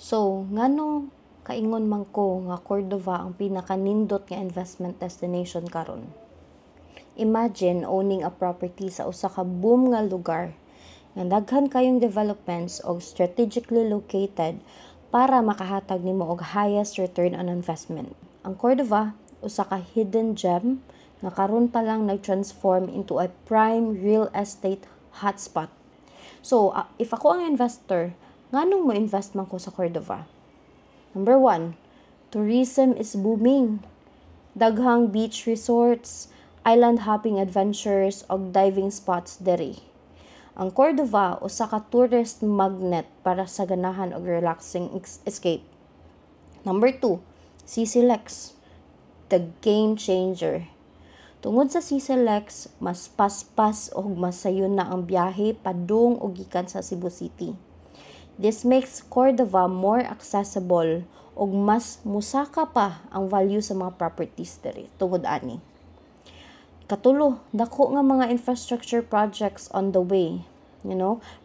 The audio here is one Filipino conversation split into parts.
So, ngano kaingon man ko nga Cordova ang pinakanindot nga investment destination karon? Imagine owning a property sa usa ka boom nga lugar nga daghan kayong developments o strategically located para makahatag nimo og highest return on investment. Ang Cordova usa ka hidden gem nga karon pa lang nag-transform into a prime real estate hotspot. So, if ako ang investor, nganong mo invest man ko sa Cordova? Number 1, tourism is booming. Daghang beach resorts, island hopping adventures, og diving spots diri. Ang Cordova usa ka tourist magnet para sa ganahan og relaxing escape. Number 2, CCLEX, the game changer. Tungod sa CCLEX, mas paspas og masayon na ang biyahe padung og gikan sa Cebu City. This makes Cordova more accessible og mas musaka pa ang value sa mga properties diri tungod ani. Katulo, dako nga mga infrastructure projects on the way.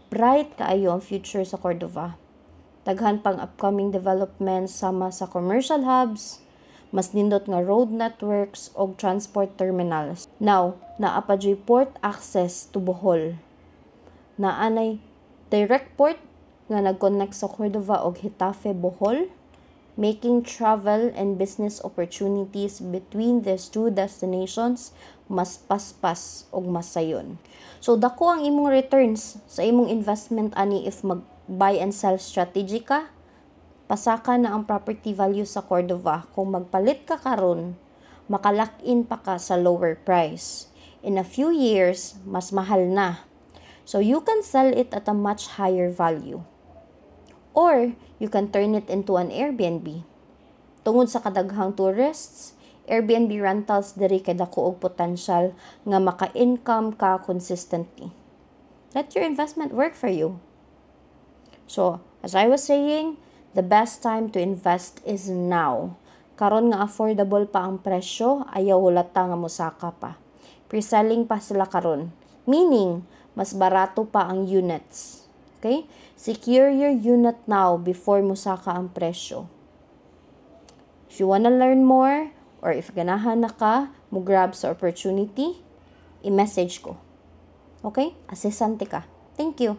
Bright kaayo ang future sa Cordova. Daghan pang upcoming developments sama sa commercial hubs, mas nindot nga road networks og transport terminals. Now, naa pa jud port access to Bohol. Naanay direct port nga nag-connect sa Cordova og Hitafe, Bohol, making travel and business opportunities between these two destinations mas paspas og masayon. So, dako ang imong returns sa imong investment ani if mag-buy and sell strategy ka. Pasaka na ang property value sa Cordova. Kung magpalit ka karon, makalock-in pa ka sa lower price. In a few years, mas mahal na. So, you can sell it at a much higher value. Or, you can turn it into an Airbnb. Tungod sa kadaghang tourists, Airbnb rentals diri kay dako og potential nga maka-income ka consistently. Let your investment work for you. So, as I was saying, the best time to invest is now. Karon nga affordable pa ang presyo, ayaw hulata nga mosaka pa. Pre-selling pa sila karon. Meaning, mas barato pa ang units. Okay? Secure your unit now before mosaka ang presyo. If you wanna learn more, or if ganahan na ka, mo grab sa opportunity, i-message ko. Okay? Asesante ka. Thank you.